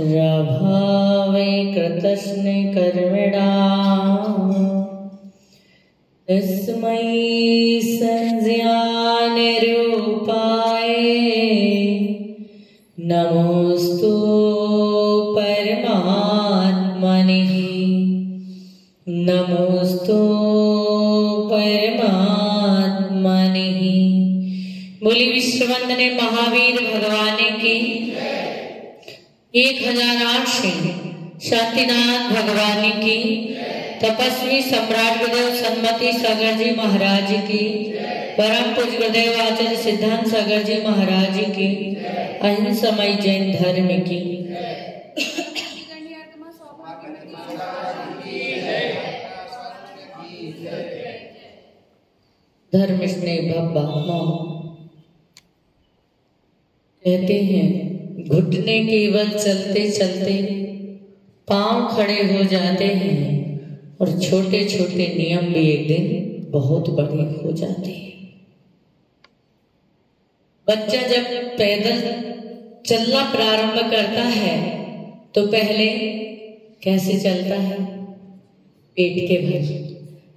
राभावे कृतस्ने कर्मिणा तस्मै संज्ञानिरूपाय नमोस्तु परमात्मने नमोस्तु परमात्मने। बोली विश्ववंदने महावीर भगवान की 1008 शांतिनाथ भगवान की, तपस्वी सम्राट गुरुदेव सन्मति सागर जी महाराज की, परम पूज्य गुरुदेव आचार्य सिद्धांत सागर जी महाराज की, अहिंसामय जैन धर्म की। धर्म स्नेह भव्य कहते हैं घुटने केवल चलते चलते पांव खड़े हो जाते हैं और छोटे छोटे नियम भी एक दिन बहुत बड़े हो जाते हैं। बच्चा जब पैदल चलना प्रारंभ करता है तो पहले कैसे चलता है? पेट के बल,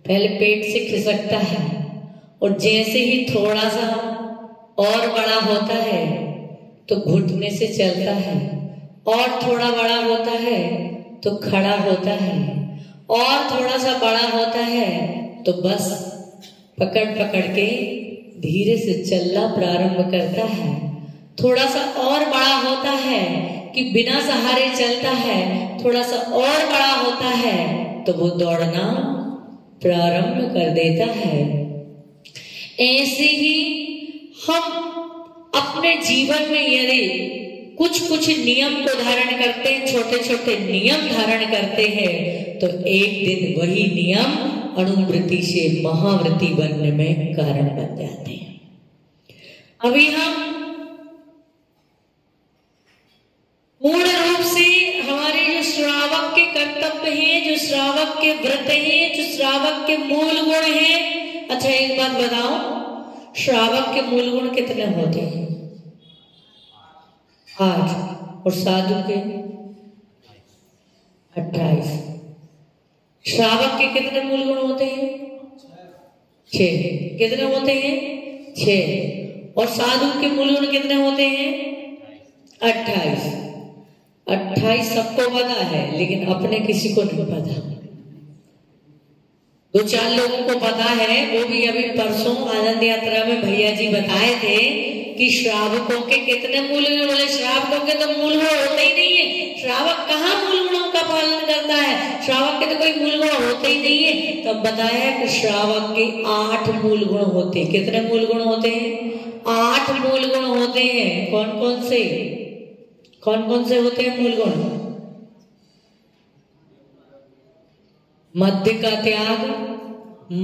पहले पेट से खिसकता है और जैसे ही थोड़ा सा और बड़ा होता है तो घुटने से चलता है, और थोड़ा बड़ा होता है तो खड़ा होता है, और थोड़ा सा बड़ा होता है तो बस पकड़ पकड़ के धीरे से चलना प्रारंभ करता है। थोड़ा सा और बड़ा होता है कि बिना सहारे चलता है, थोड़ा सा और बड़ा होता है तो वो दौड़ना प्रारंभ कर देता है। ऐसे ही हम अपने जीवन में यदि कुछ कुछ नियम को धारण करते हैं, छोटे छोटे नियम धारण करते हैं, तो एक दिन वही नियम अणुवृत्ति से महावृत्ति बनने में कारण बन जाते हैं। अभी हम पूर्ण रूप से हमारे जो श्रावक के कर्तव्य हैं, जो श्रावक के व्रत हैं, जो श्रावक के मूल गुण हैं। अच्छा एक बात बताओ, श्रावक के मूल गुण कितने होते हैं? 8 और साधु के 28। श्रावक के कितने मूल गुण होते हैं? 6। कितने होते हैं? 6। और साधु के मूल गुण कितने होते हैं? 28। 28 सबको पता है, लेकिन अपने किसी को नहीं पता। 2-4 लोगों को पता है, वो भी अभी परसों आनंद यात्रा में भैया जी बताए थे कि श्रावकों के कितने मूल गुण। बोले श्रावकों के तो मूल गुण होते ही नहीं है। श्रावक कहाँ मूल गुणों का पालन करता है? श्रावक के तो कोई मूल गुण होते ही नहीं है। तब बताया कि श्रावक के 8 मूल गुण होते हैं। कितने मूल गुण होते हैं? 8 मूल गुण होते हैं। कौन कौन से होते हैं मूल गुण? मध्य का त्याग,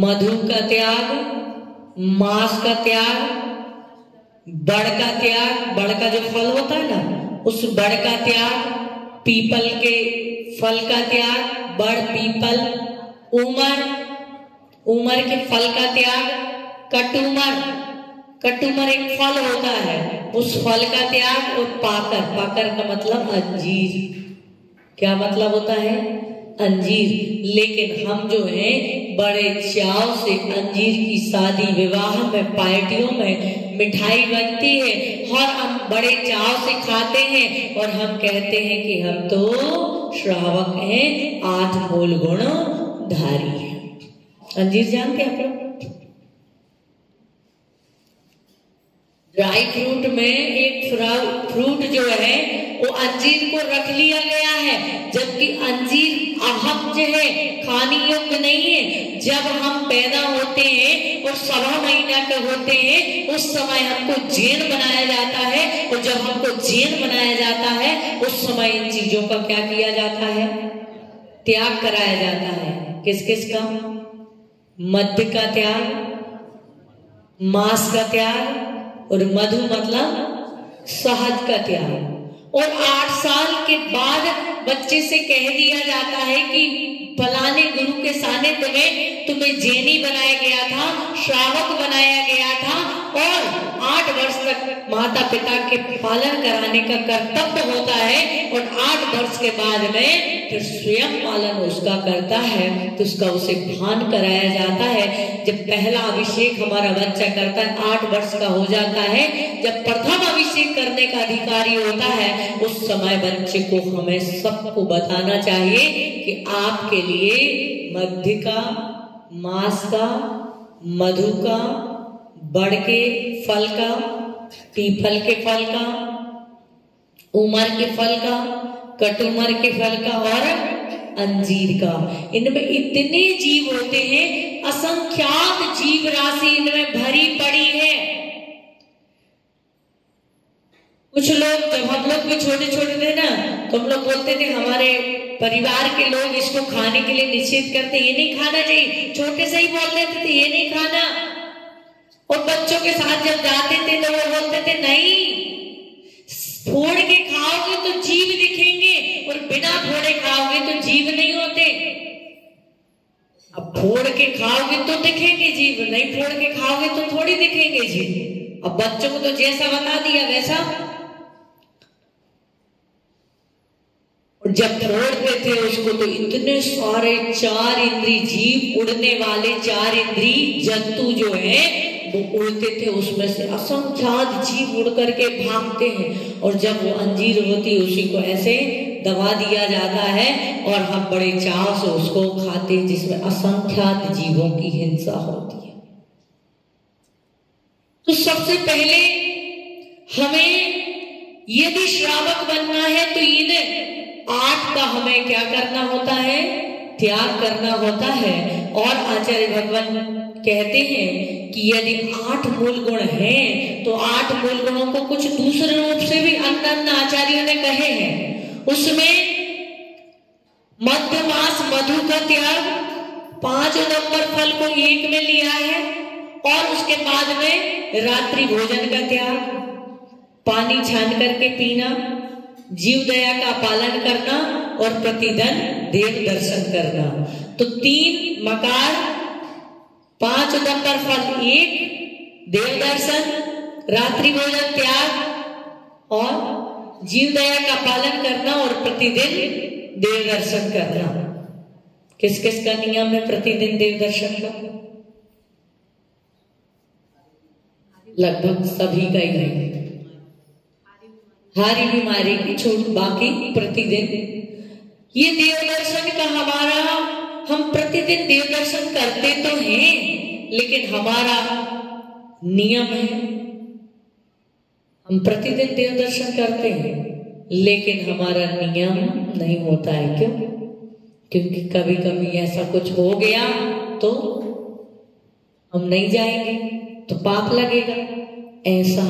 मधु का त्याग, मांस का त्याग, बड़ का त्याग, बड़ का जो फल होता है ना, उस बड़ का त्याग, पीपल के फल का त्याग, बड़ पीपल, उमर के फल का त्याग, कटुमर एक फल होता है, उस फल का त्याग, और पाकर का मतलब अंजीर। क्या मतलब होता है? अंजीर। लेकिन हम जो हैं बड़े चाव से अंजीर की शादी विवाह में पार्टियों में मिठाई बनती है और हम बड़े चाव से खाते हैं और हम कहते हैं कि हम तो श्रावक हैं, 8 मूल गुण धारी हैं। अंजीर जानते हैं आप लोग? ड्राई फ्रूट में एक फ्रूट जो है वो अंजीर को रख लिया गया है, जबकि अंजीर अहम जो है खाने योग्य नहीं है। जब हम पैदा होते हैं और 1.25 महीना के होते हैं, उस समय हमको जैन बनाया जाता है, और जब हमको जैन बनाया जाता है उस समय इन चीजों का क्या किया जाता है? त्याग कराया जाता है। किस किस का? मध्य का त्याग, मांस का त्याग, और मधु मतलब शहद का त्याग। और 8 साल के बाद बच्चे से कह दिया जाता है कि फलाने गुरु के सानिध्य में तुम्हें जैनी बनाया गया था, श्रावक बनाया गया था, और 8 वर्ष तक माता पिता के पालन कराने का कर्तव्य होता है, और 8 वर्ष के बाद में फिर स्वयं पालन उसका करता है, तो उसका उसे भान कराया जाता है। जब पहला अभिषेक हमारा बच्चा करता है, 8 वर्ष का हो जाता है, जब प्रथम अभिषेक करने का अधिकारी होता है, उस समय बच्चे को हमें सबको बताना चाहिए कि आपके लिए मध्य का, मांस का, मधु का, बड़ के फल का, पीपल के फल का, उमर के फल का, कटुमर के फल का और अंजीर का, इनमें इतने जीव होते हैं, असंख्यात जीव राशि इनमें भरी पड़ी है। कुछ लोग, जब हम लोग भी छोटे छोटे थे ना, तो हम लोग बोलते थे, हमारे परिवार के लोग इसको खाने के लिए निषेध करते, ये नहीं खाना चाहिए, छोटे से ही बोल देते थे ये नहीं खाना। और बच्चों के साथ जब जाते थे तो वो बोलते थे नहीं, फोड़ के खाओगे तो जीव दिखेंगे, और बिना फोड़े खाओगे तो जीव नहीं होते। अब फोड़ के खाओगे तो दिखेंगे जीव, नहीं फोड़ के खाओगे तो थोड़ी दिखेंगे जीव। अब बच्चों को तो जैसा बता दिया वैसा। और जब फोड़ते थे उसको तो इतने सारे 4 इंद्री जीव, उड़ने वाले 4 इंद्री जंतु जो है वो उड़ते थे, उसमें से असंख्यात जीव उड़ करके भागते हैं, और जब वो अंजीर होती उसी को ऐसे दबा दिया जाता है, और हम बड़े चाव से उसको खाते हैं, जिसमें असंख्यात जीवों की हिंसा होती है। तो सबसे पहले हमें यदि श्रावक बनना है तो इन 8 का हमें क्या करना होता है, त्याग करना होता है। और आचार्य भगवान कहते हैं कि यदि 8 मूल गुण हैं तो 8 मूल गुणों को कुछ दूसरे रूप से भी अन्य आचार्यों ने कहे हैं। उसमें मध्य मास मधु का त्याग, 5 नंबर फल को 1 में लिया है, और उसके बाद में रात्रि भोजन का त्याग, पानी छान करके पीना, जीव दया का पालन करना, और प्रतिदिन देव दर्शन करना। तो 3 मकार, 5 नंबर फल 1, देव दर्शन, रात्रि भोजन त्याग, और जीव दया का पालन करना, और प्रतिदिन देव दर्शन करना। किस किस का नियम है प्रतिदिन देव दर्शन का? लगभग सभी का ही है। हारी बीमारी की छूट, बाकी प्रतिदिन ये देव दर्शन का हमारा, हम प्रतिदिन देव दर्शन करते तो हैं, लेकिन हमारा नियम है, हम प्रतिदिन देव दर्शन करते हैं, लेकिन हमारा नियम नहीं होता है। क्यों? क्योंकि कभी कभी ऐसा कुछ हो गया तो हम नहीं जाएंगे तो पाप लगेगा, ऐसा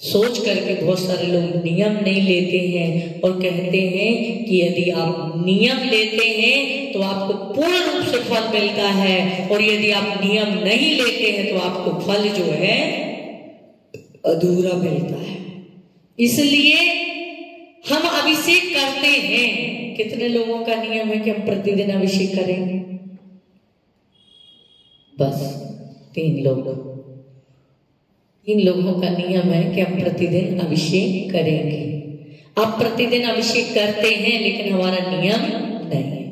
सोच करके बहुत सारे लोग नियम नहीं लेते हैं, और कहते हैं कि यदि आप नियम लेते हैं तो आपको पूर्ण रूप से फल मिलता है, और यदि आप नियम नहीं लेते हैं तो आपको फल जो है अधूरा मिलता है। इसलिए हम अभिषेक करते हैं। कितने लोगों का नियम है कि हम प्रतिदिन अभिषेक करेंगे? बस 3 लोग। 3 लोगों का नियम है कि हम प्रतिदिन अभिषेक करेंगे। आप प्रतिदिन अभिषेक करते हैं, लेकिन हमारा नियम नहीं है।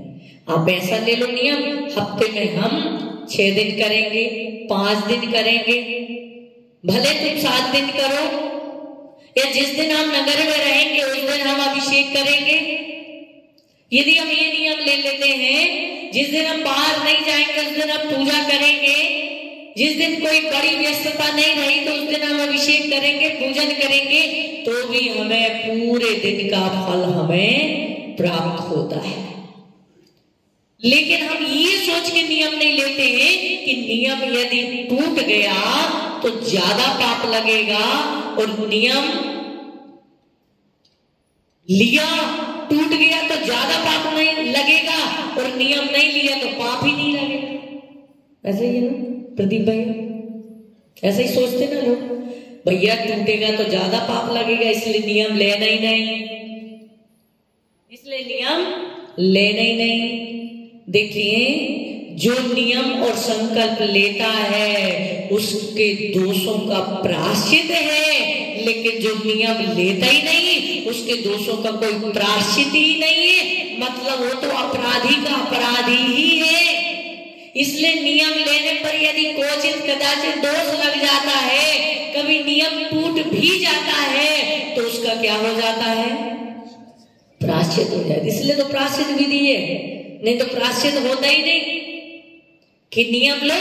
आप ऐसा ले लो नियम, हफ्ते में हम 6 दिन करेंगे, 5 दिन करेंगे, भले तुम 7 दिन करो, या जिस दिन हम नगर में रहेंगे उस दिन हम अभिषेक करेंगे। यदि हम ये नियम ले लेते हैं, जिस दिन हम बाहर नहीं जाएंगे उस दिन हम पूजा करेंगे, जिस दिन कोई बड़ी व्यस्तता नहीं रही तो उस दिन हम अभिषेक करेंगे, पूजन करेंगे, तो भी हमें पूरे दिन का फल हमें प्राप्त होता है। लेकिन हम ये सोच के नियम नहीं लेते हैं कि नियम यदि टूट गया तो ज्यादा पाप लगेगा, और नियम लिया टूट गया तो ज्यादा पाप नहीं लगेगा, और नियम नहीं लिया तो पाप ही नहीं लगेगा। ऐसा ही है ना प्रदीप भाई? ऐसा ही सोचते ना लोग। भैया टूटेगा तो ज्यादा पाप लगेगा, इसलिए नियम लेना ही नहीं, इसलिए नियम लेना ही नहीं। देखिए जो नियम और संकल्प लेता है उसके दोषों का प्रायश्चित है, लेकिन जो नियम लेता ही नहीं उसके दोषों का कोई प्रायश्चित ही नहीं है, मतलब वो तो अपराधी का अपराधी ही है। इसलिए नियम लेने पर यदि क्वचित कदाचित दोष लग जाता है, कभी नियम टूट भी जाता है, तो उसका क्या हो जाता है, प्रायश्चित हो जाता है। इसलिए तो प्रायश्चित विधि है, नहीं तो प्रायश्चित होता ही नहीं कि नियम लो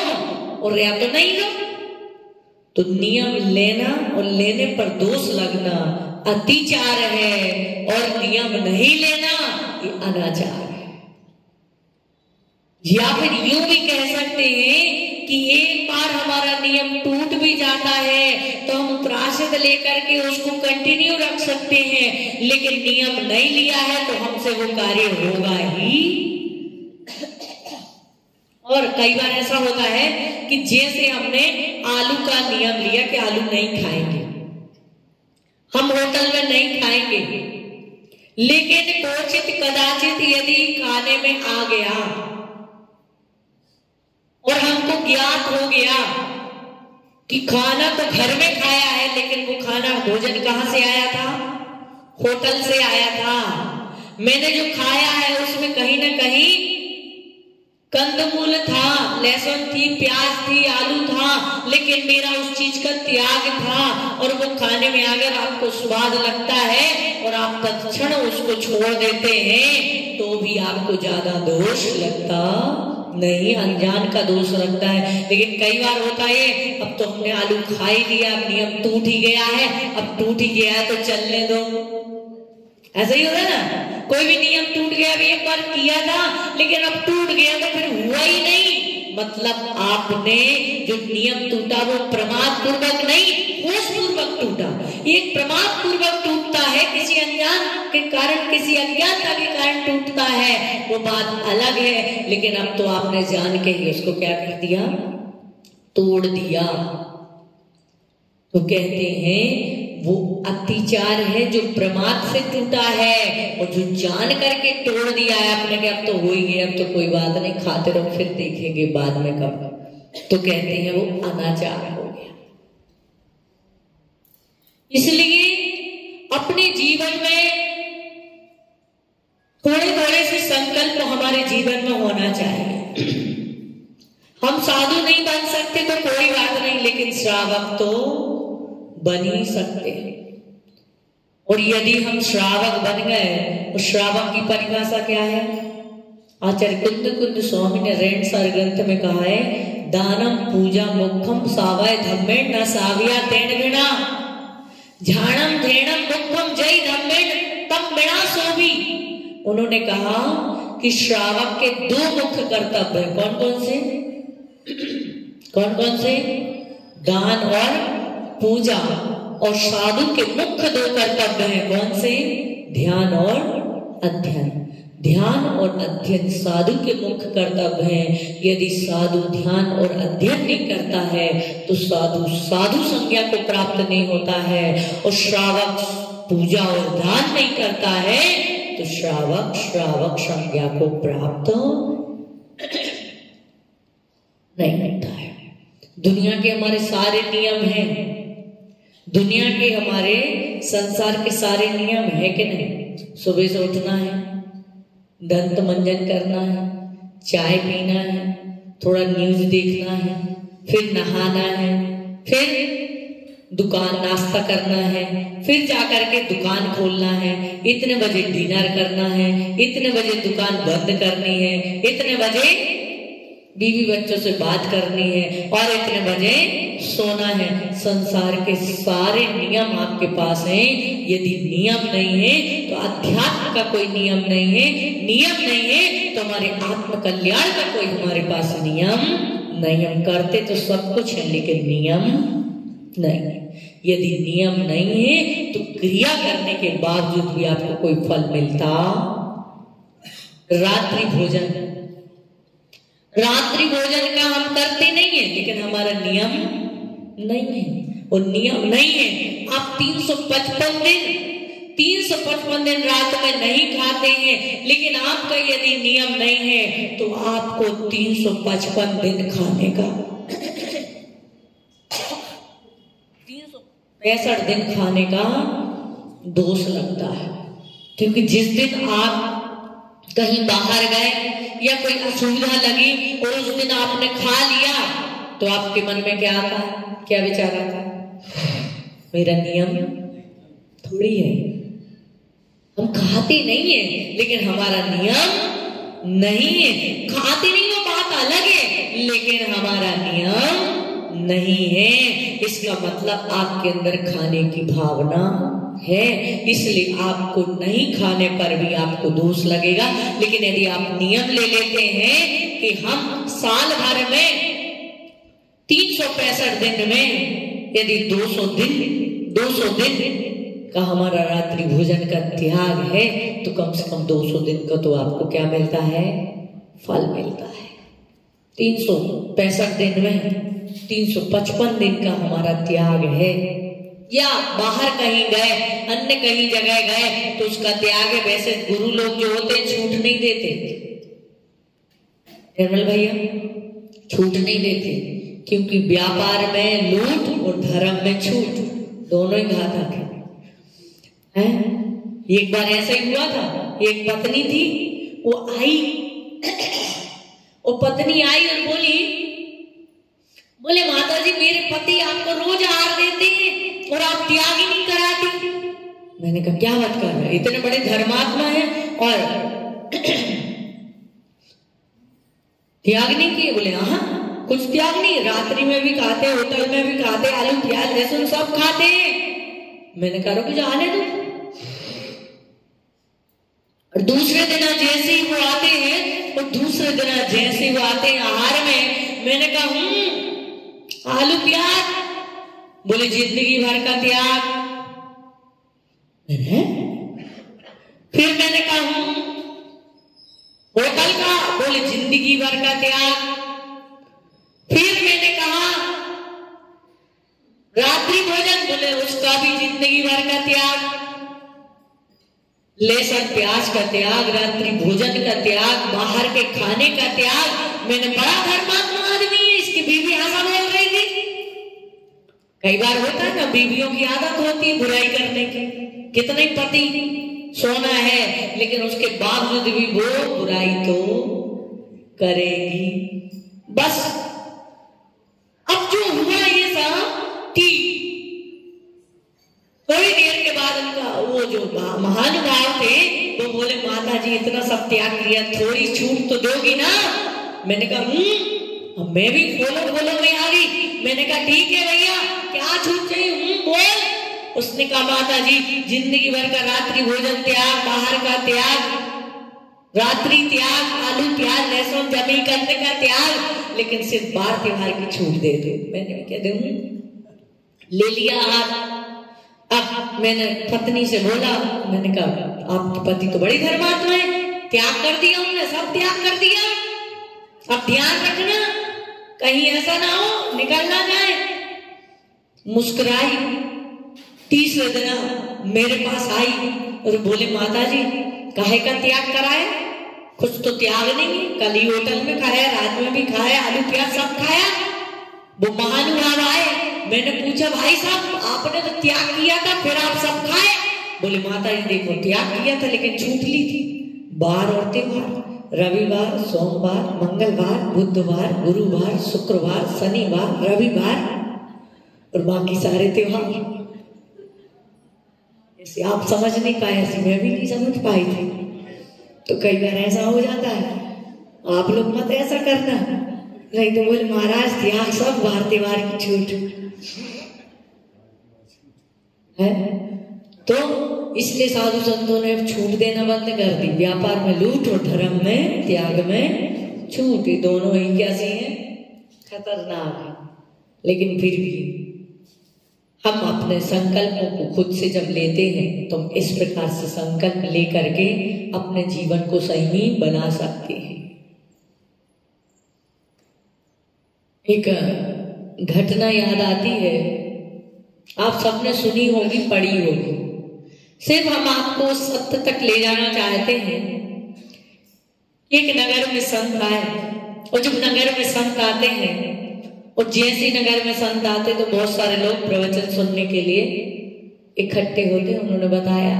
और या तो नहीं लो। तो नियम लेना और लेने पर दोष लगना अतिचार है, और नियम नहीं लेना ये अनाचार है। या फिर यूं भी कह सकते हैं कि एक बार हमारा नियम टूट भी जाता है तो हम प्रायश्चित लेकर के उसको कंटिन्यू रख सकते हैं, लेकिन नियम नहीं लिया है तो हमसे वो कार्य होगा ही। और कई बार ऐसा होता है कि जैसे हमने आलू का नियम लिया कि आलू नहीं खाएंगे, हम होटल में नहीं खाएंगे, लेकिन क्वचित कदाचित यदि खाने में आ गया और हमको ज्ञात हो गया कि खाना तो घर में खाया है, लेकिन वो खाना भोजन कहां से आया था, होटल से आया था। मैंने जो खाया है उसमें कहीं ना कहीं कंदमूल था, लहसुन थी, प्याज थी, आलू था, लेकिन मेरा उस चीज का त्याग था और वो खाने में अगर आपको स्वाद लगता है और आप तत्क्षण उसको छोड़ देते हैं तो भी आपको ज्यादा दोष लगता नहीं, अनजान का दोष लगता है। लेकिन कई बार होता है अब तो हमने आलू खा ही लिया, अब नियम टूट ही गया है, अब टूट ही गया है तो चलने दो, ऐसा ही होता है ना। कोई भी नियम टूट गया, अभी एक बार किया था लेकिन अब टूट गया तो फिर हुआ ही नहीं, मतलब आपने जो नियम टूटा वो प्रमाद पूर्वक नहीं, होश पूर्वक टूटा। एक प्रमाद पूर्वक टूटता है, किसी अनजान के कारण, किसी अज्ञानता के कारण टूटता है, वो बात अलग है। लेकिन अब तो आपने जान के ही उसको क्या कर दिया, तोड़ दिया। तो कहते हैं वो अतिचार है जो प्रमाद से टूटा है, और जो जान करके तोड़ दिया है आपने कि अब तो हो ही गया, अब तो कोई बात नहीं, खाते रहो फिर देखेंगे बाद में कब, तो कहते हैं वो अनाचार हो गया। इसलिए अपने जीवन में थोड़े थोड़े से संकल्प हमारे जीवन में होना चाहिए। हम साधु नहीं बन सकते तो कोई बात नहीं, लेकिन श्रावक तो बन ही सकते हैं। और यदि हम श्रावक बन गए तो श्रावक की परिभाषा क्या है, आचार्य कुंद स्वामी ने रेण सार ग्रंथ में कहा है, दानम पूजा मुखम सावय धम्मेण न साविया तेन बिना, झाणम धेणम मुखम जय धम्मेण तम बिना सोभी। उन्होंने कहा कि श्रावक के दो मुख्य कर्तव्य, कौन कौन से, कौन कौन से, दान और पूजा, और साधु के मुख्य दो कर्तव्य हैं, कौन से, ध्यान और अध्ययन। ध्यान और अध्ययन साधु के मुख्य कर्तव्य हैं। यदि साधु ध्यान और अध्ययन नहीं करता है तो साधु संज्ञा को प्राप्त नहीं होता है, और श्रावक पूजा और ध्यान नहीं करता है तो श्रावक संज्ञा को प्राप्त नहीं होता है। दुनिया के हमारे सारे नियम हैं, दुनिया के हमारे संसार के सारे नियम है कि नहीं। सुबह से उठना है, दंत मंजन करना है, चाय पीना है, थोड़ा न्यूज देखना है, फिर नहाना है, फिर दुकान नाश्ता करना है, फिर जाकर के दुकान खोलना है, इतने बजे डिनर करना है, इतने बजे दुकान बंद करनी है, इतने बजे बीवी बच्चों से बात करनी है, और इतने बजे सोना है। संसार के सारे नियम आपके पास हैं। यदि नियम नहीं है तो अध्यात्म का कोई नियम नहीं है, नियम नहीं है तो हमारे आत्म कल्याण का कोई हमारे पास नियम नहीं। हम करते तो सब कुछ है लेकिन नियम नहीं। यदि नियम नहीं है तो क्रिया करने के बावजूद भी आपको कोई फल मिलता। रात्रि भोजन का हम करते नहीं है लेकिन हमारा नियम नहीं है। वो नियम नहीं है। आप 355 दिन रात में नहीं खाते हैं, लेकिन आपका यदि नियम नहीं है तो आपको 355 दिन खाने का 365 दिन खाने का दोष लगता है। क्योंकि जिस दिन आप कहीं बाहर गए या कोई असुविधा लगी और उस दिन आपने खा लिया तो आपके मन में क्या आता है, क्या विचार आता है? मेरा नियम थोड़ी है, हम खाते नहीं है लेकिन हमारा नियम नहीं है। खाते नहीं वो बात अलग है, लेकिन हमारा नियम नहीं है। इसका मतलब आपके अंदर खाने की भावना है, इसलिए आपको नहीं खाने पर भी आपको दोष लगेगा। लेकिन यदि आप नियम ले लेते हैं कि हम साल भर में 365 दिन में यदि 200 दिन का हमारा रात्रि भोजन का त्याग है तो कम से कम 200 दिन का तो आपको क्या मिलता है? फल मिलता है। 365 दिन में 355 दिन का हमारा त्याग है। या बाहर कहीं गए, अन्य कहीं जगह गए तो उसका त्याग है। वैसे गुरु लोग जो होते हैं छूट नहीं देते, निर्मल भैया छूट नहीं देते, क्योंकि व्यापार में लूट और धर्म में छूट दोनों ही घातक है। एक बार ऐसा ही हुआ था, एक पत्नी थी, वो आई और पत्नी आई और बोले माता जी मेरे पति आपको रोज आहार देते हैं और आप त्याग ही नहीं कराती। मैंने कहा क्या बात कर रहे हैं, इतने बड़े धर्मात्मा हैं और त्याग नहीं किए? बोले हाँ कुछ त्याग नहीं, रात्रि में भी खाते, होटल में भी खाते, आलू प्याज लहसुन सब खाते हैं। मैंने कहा रुक जाने दो। और दूसरे दिन जैसे ही वो आते हैं आहार में, मैंने कहा आलू प्याज, बोले जिंदगी भर का त्याग। फिर मैंने कहा होटल का, बोले जिंदगी भर का त्याग। फिर मैंने कहा रात्रि भोजन, बोले उसका भी जिंदगी भर का त्याग। लहसुन प्याज का त्याग, रात्रि भोजन का त्याग, बाहर के खाने का त्याग। मैंने बड़ा धर्मात्मा आदमी है, इसकी बीवी ऐसा बोल रही थी। कई बार होता है ना, बीवियों की आदत होती है बुराई करने की। कितने पति सोना है लेकिन उसके बावजूद भी वो बुराई तो करेगी। बस अब जो हुआ ये सब कि थोड़ी देर के बाद उनका वो जो महानुभाव थे वो बोले माता जी इतना सब त्याग किया, थोड़ी छूट तो दोगी ना? मैंने कहा मैं भी बोलो में आ गई। मैंने कहा ठीक है भैया क्या छूट चाहिए, बोल। उसने कहा माता जी जिंदगी भर का रात्रि भोजन त्याग, बाहर का त्याग, रात्रि त्याग, आलू प्याज लहसुन जमी करने का त्याग, लेकिन सिर्फ बार त्योहार की छूट दे दो। मैंने क्या दूं? ले लिया हाथ। अब मैंने पत्नी से बोला, मैंने कहा आपके पति तो बड़ी धर्मात्मा है, त्याग कर दिया उन्होंने, सब त्याग कर दिया। अब ध्यान रखना कहीं ऐसा ना हो निकल ना जाए। मुस्कुराई। तीसरे दिन मेरे पास आई और बोले माता जी काहे का त्याग कराए? कुछ तो त्याग नहीं, कल ही होटल में खाया, रात में भी खाया, आलू प्याज सब खाया। वो महानुभाव आए, मैंने पूछा भाई साहब आपने तो त्याग किया था फिर आप सब खाए? बोले माता जी देखो त्याग किया था लेकिन छूट ली थी। बार और त्योहार, रविवार, सोमवार, मंगलवार, बुधवार, गुरुवार, शुक्रवार, शनिवार, रविवार और बाकी सारे त्योहार। ऐसे आप समझ नहीं पाए, ऐसे मैं भी नहीं समझ पाई थी। तो कई बार ऐसा हो जाता है, आप लोग मत ऐसा करना, नहीं तो बोले महाराज त्याग सब बार त्योहार की छूट है। तो इसलिए साधु संतों ने छूट देना बंद कर दी। व्यापार में लूट और धर्म में त्याग में छूट, ये दोनों ही कैसी हैं? खतरनाक। लेकिन फिर भी हम अपने संकल्पों को खुद से जब लेते हैं तो हम इस प्रकार से संकल्प लेकर के अपने जीवन को सही बना सकते हैं। एक घटना याद आती है आप सबने सुनी होगी, पढ़ी होगी। सिर्फ हम आपको सत्य तक ले जाना चाहते हैं। एक नगर में संत आए, और जब नगर में संत आते हैं, और जैसे नगर में संत आते तो बहुत सारे लोग प्रवचन सुनने के लिए इकट्ठे होते। उन्होंने बताया,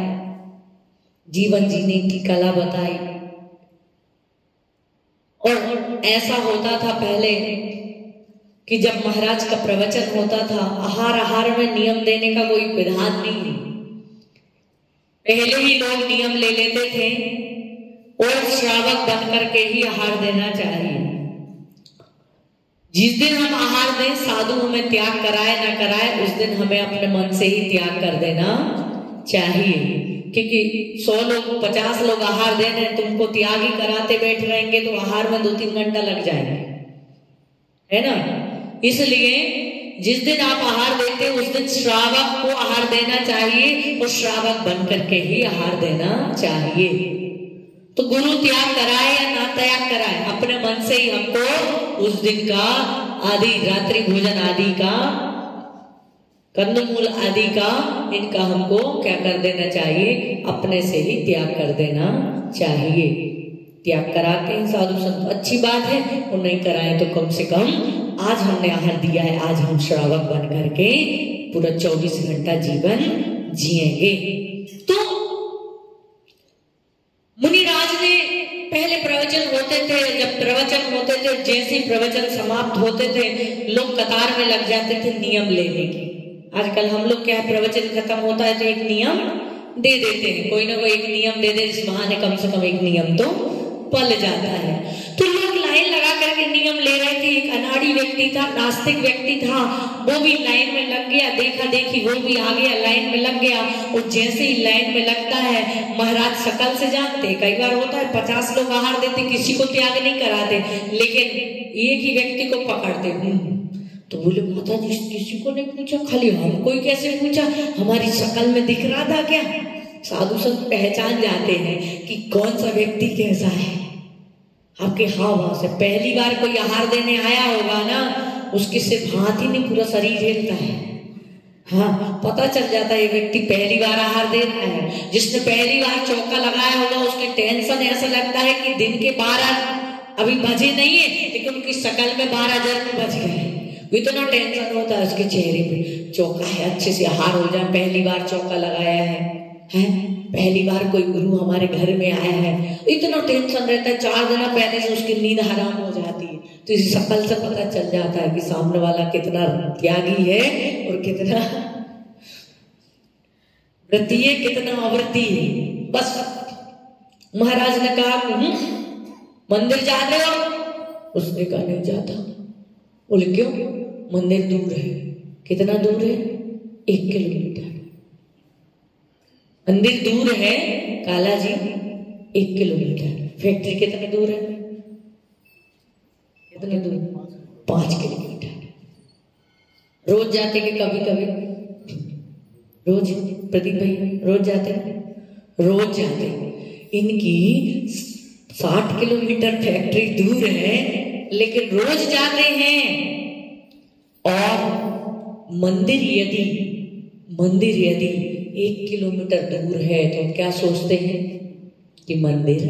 जीवन जीने की कला बताई। और ऐसा होता था पहले कि जब महाराज का प्रवचन होता था, आहार में नियम देने का कोई विधान नहीं, पहले ही लोग नियम ले लेते थे और श्रावक बन करके ही आहार देना चाहिए। जिस दिन हम आहार दें, साधु हमें त्याग कराए ना कराए, उस दिन हमें अपने मन से ही त्याग कर देना चाहिए। क्योंकि 100 लोग 50 लोग आहार दे रहे हैं, तुमको त्याग ही कराते बैठ रहेंगे तो आहार में 2-3 घंटा लग जाएंगे, है ना। इसलिए जिस दिन आप आहार देते हैं उस दिन श्रावक को आहार देना चाहिए, और श्रावक बन करके ही आहार देना चाहिए। तो गुरु त्याग कराए या ना त्याग कराए, अपने मन से ही हमको उस दिन का आदि रात्रि भोजन आदि का, कंदमूल आदि का, इनका हमको क्या कर देना चाहिए, अपने से ही त्याग कर देना चाहिए। त्याग कराते हैं साधु संत, अच्छी बात है। और नहीं कराए तो कम से कम आज हमने आहार दिया है, आज हम श्रावक बन करके पूरा 24 घंटा जीवन जिएंगे। तो मुनिराज ने पहले प्रवचन होते थे, जब प्रवचन होते थे, जैसे प्रवचन समाप्त होते थे, लोग कतार में लग जाते थे नियम लेने की। आजकल हम लोग क्या है, प्रवचन खत्म होता है तो एक नियम दे देते हैं, कोई ना कोई एक नियम दे दे, इस बहाने कम से कम एक नियम तो पल जाता है। तो लोग लाइन लगा करके नियम ले रहे थे। एक अनाड़ी व्यक्ति था, नास्तिक व्यक्ति था, वो भी लाइन में लग गया, देखा देखी वो भी आ गया, लाइन में लग गया। और जैसे ही लाइन में लगता है, महाराज शकल से जानते, कई बार होता है 50 लोग आहार देते, किसी को त्याग नहीं कराते, लेकिन एक ही व्यक्ति को पकड़ते। तो बोले, माता जी किसी को नहीं पूछा, खाली हमको ही कैसे पूछा, हमारी शकल में दिख रहा था क्या। साधु संत पहचान जाते हैं कि कौन सा व्यक्ति कैसा है, आपके हाव भाव से। पहली बार कोई आहार देने आया होगा ना, उसके सिर्फ हाथ ही नहीं, पूरा शरीर हिलता है। हाँ, पता चल जाता है ये व्यक्ति पहली बार आहार दे रहा है। जिसने पहली बार चौका लगाया होगा, उसकी टेंशन ऐसा लगता है कि दिन के 12 अभी बजे नहीं है, लेकिन उनकी शकल में 12 जन्म बज गए। इतना टेंशन होता है उसके चेहरे पे। चौका है, अच्छे से आहार हो जाए, पहली बार चौका लगाया है, पहली बार कोई गुरु हमारे घर में आया है, इतना टेंशन रहता है। 4 दिन पहले से उसकी नींद हराम हो जाती है। तो इस शकल से पता चल जाता है कि सामने वाला कितना त्यागी है और कितना व्रती है, कितना अव्रती है। बस महाराज ने कहा, मंदिर जा रहे हो? उसने कहा नहीं जाता। बोले क्यों? मंदिर दूर है। कितना दूर है? 1 किलोमीटर। मंदिर दूर है काला जी, 1 किलोमीटर। फैक्ट्री कितने दूर है? कितने दूर? 5 किलोमीटर। रोज जाते कि कभी कभी? रोज। प्रदीप भाई रोज जाते? रोज जाते। इनकी 60 किलोमीटर फैक्ट्री दूर है, लेकिन रोज जाते हैं। और मंदिर यदि 1 किलोमीटर दूर है तो हम क्या सोचते हैं कि मंदिर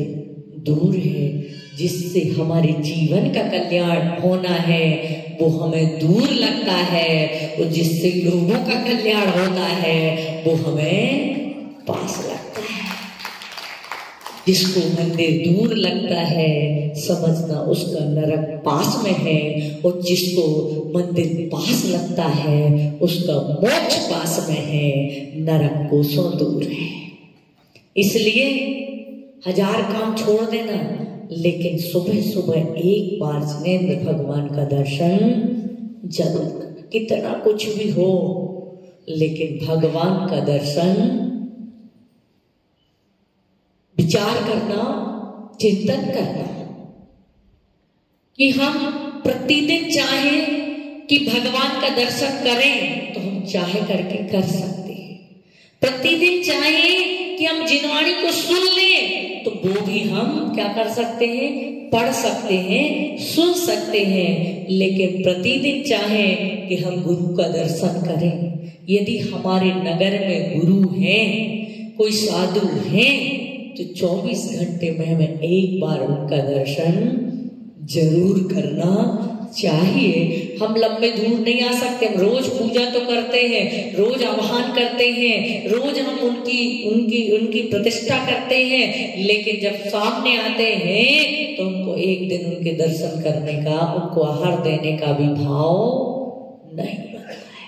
दूर है, जिससे हमारे जीवन का कल्याण होना है वो हमें दूर लगता है, और जिससे लोगों का कल्याण होता है वो हमें पास लगता है। जिसको मंदिर दूर लगता है समझना उसका नरक पास में है, और जिसको मंदिर पास लगता है उसका मोक्ष पास में है, नरक कोसों दूर है। इसलिए 1000 काम छोड़ देना, लेकिन सुबह सुबह एक बार जिनेंद्र भगवान का दर्शन जरूर। कितना कुछ भी हो, लेकिन भगवान का दर्शन, विचार करना, चिंतन करना कि हम प्रतिदिन चाहें कि भगवान का दर्शन करें तो हम चाहे करके कर सकते हैं। प्रतिदिन चाहें कि हम जिनवाणी को सुन लें तो वो भी हम क्या कर सकते हैं, पढ़ सकते हैं, सुन सकते हैं। लेकिन प्रतिदिन चाहें कि हम गुरु का दर्शन करें, यदि हमारे नगर में गुरु हैं, कोई साधु हैं, तो 24 घंटे में हमें एक बार उनका दर्शन जरूर करना चाहिए। हम लंबे दूर नहीं आ सकते। हम रोज पूजा तो करते हैं, रोज आह्वान करते हैं, रोज हम उनकी प्रतिष्ठा करते हैं, लेकिन जब सामने आते हैं तो उनको एक दिन उनके दर्शन करने का, उनको आहार देने का भी भाव नहीं बनता है।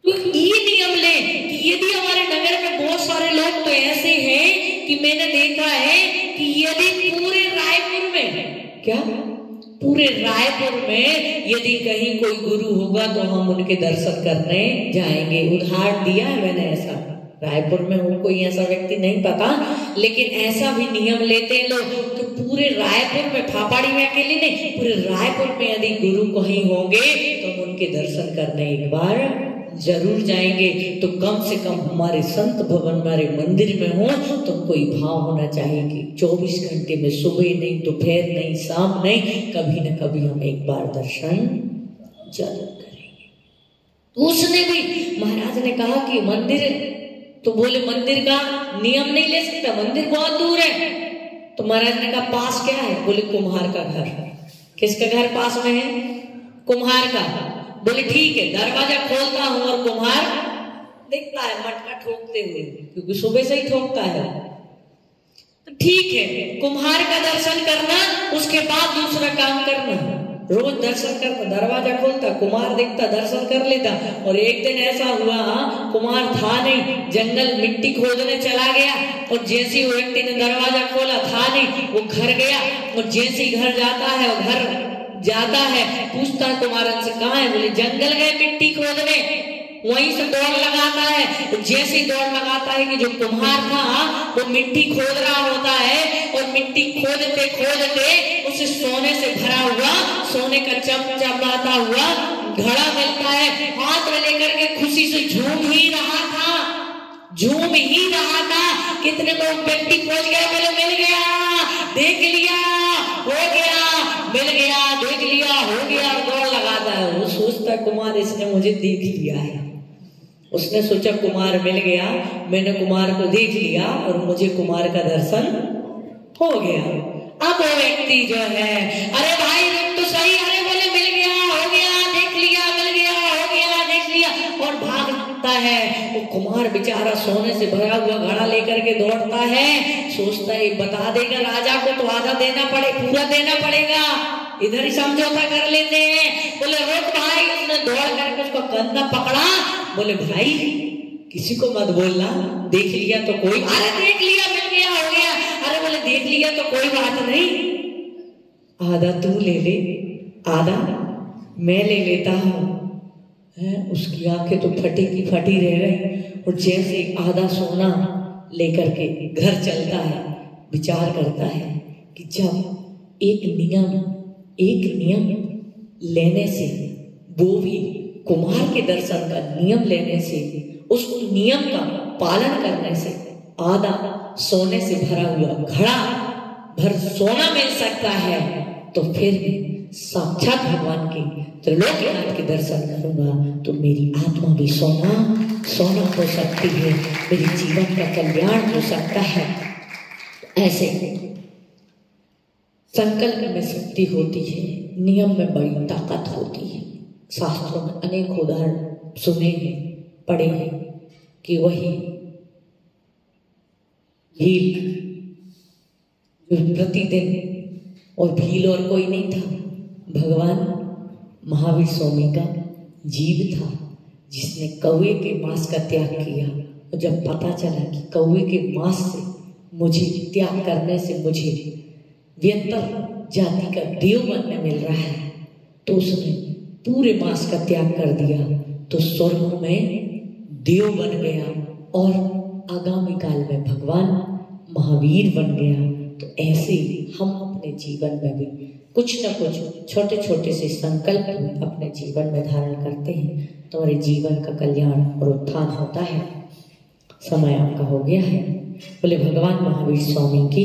तो ये नियम ले कि यदि हमारे नगर में बहुत सारे लोग तो ऐसे हैं कि मैंने देखा है कि यदि पूरे रायपुर में, क्या पूरे रायपुर में यदि कहीं कोई गुरु होगा तो हम उनके दर्शन करने जाएंगे। उदाहरण दिया है मैंने ऐसा, रायपुर में हो कोई ऐसा व्यक्ति नहीं पता, लेकिन ऐसा भी नियम लेते हैं लोग कि पूरे रायपुर में, फाफाड़ी में अकेले नहीं, पूरे रायपुर में यदि गुरु कहीं होंगे तो हम उनके दर्शन करने एक बार जरूर जाएंगे। तो कम से कम हमारे संत भवन, हमारे मंदिर में हो तो कोई भाव होना चाहिए कि 24 घंटे में सुबह नहीं, दोपहर नहीं, शाम नहीं, कभी न कभी हम एक बार दर्शन जरूर करेंगे। तो उसने भी, महाराज ने कहा कि मंदिर, तो बोले मंदिर का नियम नहीं ले सकता, मंदिर बहुत दूर है। तो महाराज ने कहा पास क्या है? बोले कुम्हार का घर। किसका घर पास में है? कुम्हार का। बोले ठीक है, दरवाजा खोलता हूं और कुम्हार दिखता है मटका ठोकते हुए, क्योंकि सुबह से ही ठोकता है। तो ठीक है, कुम्हार का दर्शन करना, उसके बाद दूसरा काम करना, रोज दर्शन करना, दरवाजा खोलता, कुम्हार दिखता, दर्शन कर लेता। और एक दिन ऐसा हुआ, कुम्हार था नहीं, जंगल मिट्टी खोदने चला गया, और जैसे वो व्यक्ति ने दरवाजा खोला, था नहीं, वो घर गया, और जैसे घर जाता है, वो घर जाता है, पूछता है कुम्हारन से कहाँ है? बोले जंगल गए मिट्टी खोदने। वहीं से दौड़ लगाता है, जैसे ही दौड़ लगाता है कि जो कुम्हार था वो मिट्टी खोद रहा होता है, और मिट्टी खोदते खोदते उसे सोने से भरा हुआ, सोने का चमचमाता हुआ घड़ा मिलता है। हाथ में लेकर के खुशी से झूम ही रहा था, झूम ही रहा था। कितने लोग मिट्टी खोज गए, बोले मिल गया, देख लिया, हो गया, मिल गया, देख लिया, हो गया, दौड़ लगाता है। वो सोचता कुमार इसने मुझे देख लिया है, उसने सोचा कुमार मिल गया, मैंने कुमार को देख लिया और मुझे कुमार का दर्शन हो गया। अब वो व्यक्ति जो है, अरे भाई रुक तो सही, अरे बोले मिल गया, हो गया, देख लिया, मिल गया, हो गया, देख लिया, और भागता है। वो कुमार बेचारा सोने से भरा हुआ घड़ा लेकर के दौड़ता है, सोचता है बता देगा राजा को तो आधा देना पड़े, पूरा देना पड़ेगा, इधर ही समझौता कर लेते हैं। बोले रुक भाई, उसने दौड़ करके उसको कंधा पकड़ा, बोले भाई किसी को मत बोलना, देख लिया तो कोई, अरे देख लिया, मिल गया, हो गया, अरे बोले देख लिया तो कोई बात नहीं, आधा तू ले ले, आधा मैं ले लेता हूँ। उसकी आंखें तो फटी की फटी रह गई, और जैसे आधा सोना लेकर के घर चलता है, विचार करता है कि जब एक नियम लेने से, वो भी कुमार के दर्शन का नियम लेने से, उस नियम का पालन करने से आधा सोने से भरा हुआ घड़ा भर सोना मिल सकता है, तो फिर भी साक्षात भगवान के त्रिलोकीनाथ के दर्शन करूंगा तो मेरी आत्मा भी सोना हो सकती है, मेरे जीवन का कल्याण हो सकता है। ऐसे संकल्प में शक्ति होती है, नियम में बड़ी ताकत होती है। शास्त्रों में अनेक उदाहरण सुने हैं, पढ़े हैं कि वही भील जो प्रतिदिन, और भील और कोई नहीं था, भगवान महावीर स्वामी का जीव था, जिसने कौवे के मांस का त्याग किया। और जब पता चला कि कौवे के मांस से मुझे त्याग करने से मुझे व्यंतर जाति का देव बनने मिल रहा है, तो उसने पूरे मांस का त्याग कर दिया, तो स्वर्ग में देव बन गया और आगामी काल में भगवान महावीर बन गया। तो ऐसे हम अपने जीवन में भी कुछ न कुछ छोटे छोटे से संकल्प अपने जीवन में धारण करते हैं तो हमारे जीवन का कल्याण और उत्थान होता है। समय आपका हो गया है। बोले भगवान महावीर स्वामी की।